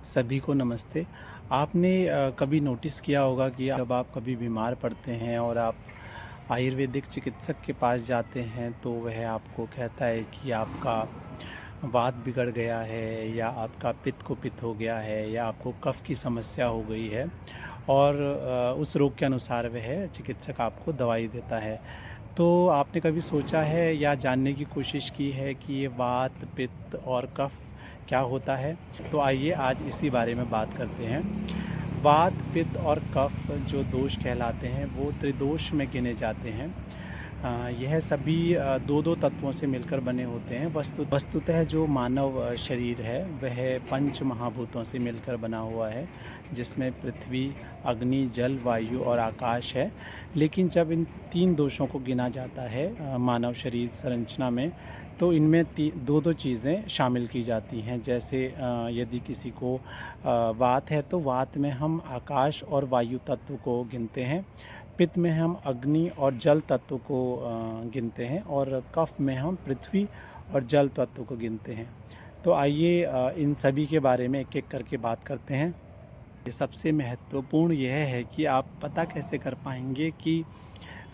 सभी को नमस्ते। आपने कभी नोटिस किया होगा कि जब आप कभी बीमार पड़ते हैं और आप आयुर्वेदिक चिकित्सक के पास जाते हैं तो वह आपको कहता है कि आपका वात बिगड़ गया है या आपका पित्त कुपित हो गया है या आपको कफ़ की समस्या हो गई है और उस रोग के अनुसार वह चिकित्सक आपको दवाई देता है। तो आपने कभी सोचा है या जानने की कोशिश की है कि ये वात, पित्त और कफ़ क्या होता है? तो आइए आज इसी बारे में बात करते हैं। वात, पित्त और कफ़ जो दोष कहलाते हैं वो त्रिदोष में गिने जाते हैं। यह सभी दो-दो तत्वों से मिलकर बने होते हैं। वस्तुतः जो मानव शरीर है वह पंच महाभूतों से मिलकर बना हुआ है, जिसमें पृथ्वी, अग्नि, जल, वायु और आकाश है। लेकिन जब इन तीन दोषों को गिना जाता है मानव शरीर संरचना में, तो इनमें दो-दो चीज़ें शामिल की जाती हैं। जैसे यदि किसी को वात है तो वात में हम आकाश और वायु तत्व को गिनते हैं। पित्त में हम अग्नि और जल तत्व को गिनते हैं और कफ में हम पृथ्वी और जल तत्व को गिनते हैं। तो आइए इन सभी के बारे में एक-एक करके बात करते हैं। ये सबसे महत्वपूर्ण यह है कि आप पता कैसे कर पाएँगे कि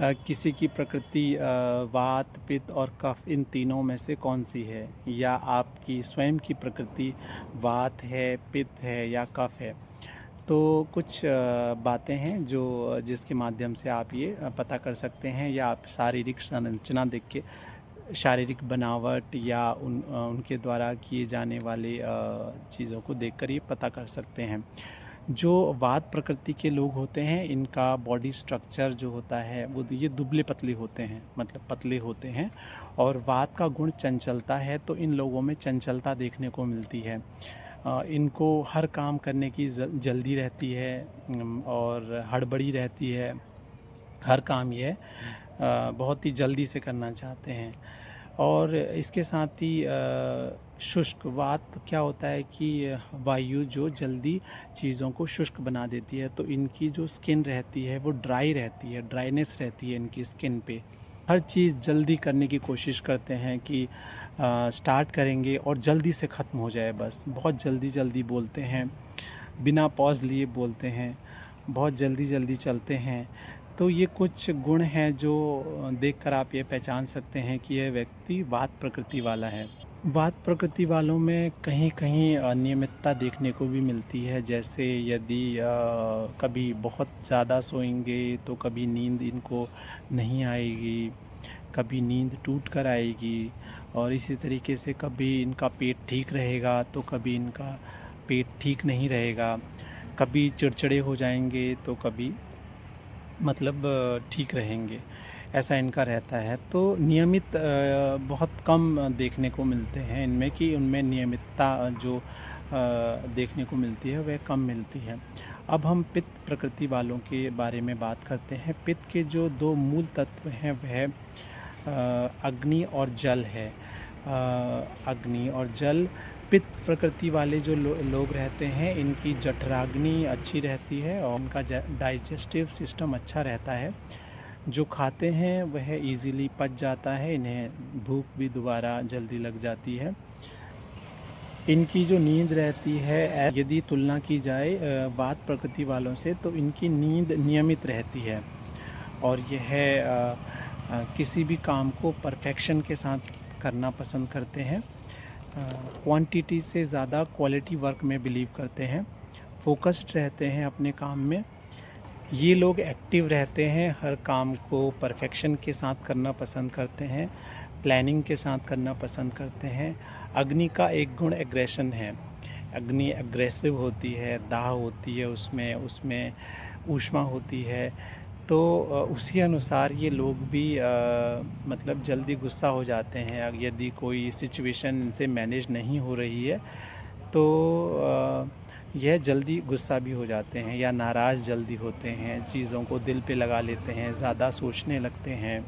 किसी की प्रकृति वात, पित्त और कफ इन तीनों में से कौन-सी है, या आपकी स्वयं की प्रकृति वात है, पित्त है या कफ है। तो कुछ बातें हैं जो जिसके माध्यम से आप ये पता कर सकते हैं, या आप शारीरिक संरचना देख के, शारीरिक बनावट या उनके द्वारा किए जाने वाले चीज़ों को देखकर ये पता कर सकते हैं। जो वात प्रकृति के लोग होते हैं इनका बॉडी स्ट्रक्चर जो होता है वो ये दुबले पतले होते हैं, मतलब पतले होते हैं। और वात का गुण चंचलता है, तो इन लोगों में चंचलता देखने को मिलती है। इनको हर काम करने की जल्दी रहती है और हड़बड़ी रहती है। हर काम ये बहुत ही जल्दी से करना चाहते हैं। और इसके साथ ही शुष्क वात क्या होता है कि वायु जो जल्दी चीज़ों को शुष्क बना देती है, तो इनकी जो स्किन रहती है वो ड्राई रहती है, ड्राइनेस रहती है इनकी स्किन पे। हर चीज़ जल्दी करने की कोशिश करते हैं कि स्टार्ट करेंगे और जल्दी से ख़त्म हो जाए, बस बहुत जल्दी जल्दी बोलते हैं, बिना पॉज़ लिए बोलते हैं, बहुत जल्दी जल्दी चलते हैं। तो ये कुछ गुण हैं जो देखकर आप ये पहचान सकते हैं कि यह व्यक्ति वात प्रकृति वाला है। वात प्रकृति वालों में कहीं-कहीं अनियमितता देखने को भी मिलती है। जैसे यदि कभी बहुत ज़्यादा सोएंगे तो कभी नींद इनको नहीं आएगी, कभी नींद टूट कर आएगी, और इसी तरीके से कभी इनका पेट ठीक रहेगा तो कभी इनका पेट ठीक नहीं रहेगा। कभी चिड़चिड़े हो जाएंगे तो कभी मतलब ठीक रहेंगे, ऐसा इनका रहता है। तो नियमित बहुत कम देखने को मिलते हैं इनमें, कि उनमें नियमितता जो देखने को मिलती है वह कम मिलती है। अब हम पित्त प्रकृति वालों के बारे में बात करते हैं। पित्त के जो दो मूल तत्व हैं वह अग्नि और जल है। अग्नि और जल, पित्त प्रकृति वाले जो लोग रहते हैं इनकी जठराग्नि अच्छी रहती है और उनका डाइजेस्टिव सिस्टम अच्छा रहता है। जो खाते हैं वह इजीली पच जाता है, इन्हें भूख भी दोबारा जल्दी लग जाती है। इनकी जो नींद रहती है, यदि तुलना की जाए वात प्रकृति वालों से, तो इनकी नींद नियमित रहती है और यह किसी भी काम को परफेक्शन के साथ करना पसंद करते हैं। क्वांटिटी से ज़्यादा क्वालिटी वर्क में बिलीव करते हैं। फोकस्ड रहते हैं अपने काम में। ये लोग एक्टिव रहते हैं, हर काम को परफेक्शन के साथ करना पसंद करते हैं, प्लानिंग के साथ करना पसंद करते हैं। अग्नि का एक गुण एग्रेशन है। अग्नि एग्रेसिव होती है, दाह होती है, उसमें ऊष्मा होती है। तो उसी अनुसार ये लोग भी मतलब जल्दी गुस्सा हो जाते हैं। यदि कोई सिचुएशन इनसे मैनेज नहीं हो रही है तो यह जल्दी गुस्सा भी हो जाते हैं या नाराज़ जल्दी होते हैं, चीज़ों को दिल पे लगा लेते हैं, ज़्यादा सोचने लगते हैं।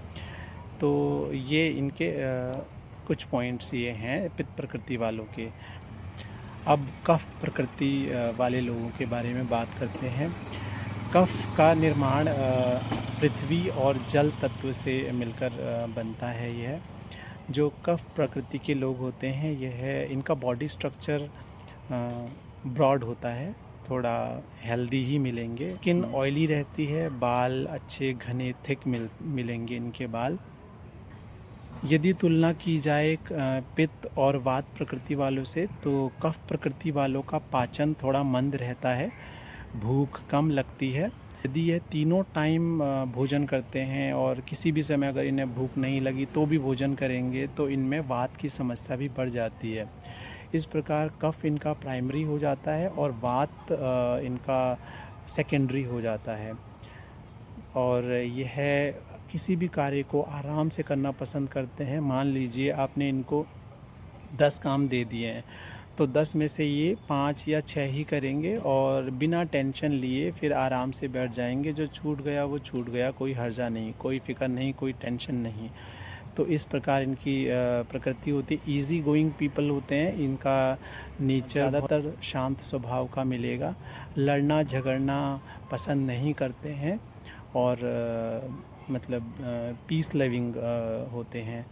तो ये इनके कुछ पॉइंट्स ये हैं पित्त प्रकृति वालों के। अब कफ प्रकृति वाले लोगों के बारे में बात करते हैं। कफ का निर्माण पृथ्वी और जल तत्व से मिलकर बनता है। यह जो कफ प्रकृति के लोग होते हैं, यह इनका बॉडी स्ट्रक्चर ब्रॉड होता है, थोड़ा हेल्दी ही मिलेंगे। स्किन ऑयली रहती है, बाल अच्छे घने थिक मिलेंगे इनके बाल। यदि तुलना की जाए पित्त और वात प्रकृति वालों से, तो कफ प्रकृति वालों का पाचन थोड़ा मंद रहता है, भूख कम लगती है। यदि ये तीनों टाइम भोजन करते हैं और किसी भी समय अगर इन्हें भूख नहीं लगी तो भी भोजन करेंगे, तो इनमें वात की समस्या भी बढ़ जाती है। इस प्रकार कफ इनका प्राइमरी हो जाता है और वात इनका सेकेंडरी हो जाता है। और यह किसी भी कार्य को आराम से करना पसंद करते हैं। मान लीजिए आपने इनको 10 काम दे दिए हैं, तो 10 में से ये 5 या 6 ही करेंगे और बिना टेंशन लिए फिर आराम से बैठ जाएंगे। जो छूट गया वो छूट गया, कोई हर्जा नहीं, कोई फ़िक्र नहीं, कोई टेंशन नहीं। तो इस प्रकार इनकी प्रकृति होती है। ईज़ी गोइंग पीपल होते हैं। इनका नेचर ज़्यादातर शांत स्वभाव का मिलेगा। लड़ना झगड़ना पसंद नहीं करते हैं और मतलब पीस लविंग होते हैं,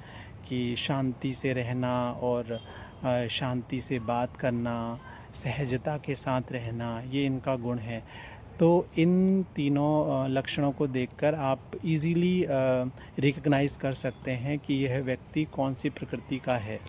कि शांति से रहना और शांति से बात करना, सहजता के साथ रहना, ये इनका गुण है। तो इन तीनों लक्षणों को देखकर आप इजीली रिकग्नाइज़ कर सकते हैं कि यह व्यक्ति कौन सी प्रकृति का है।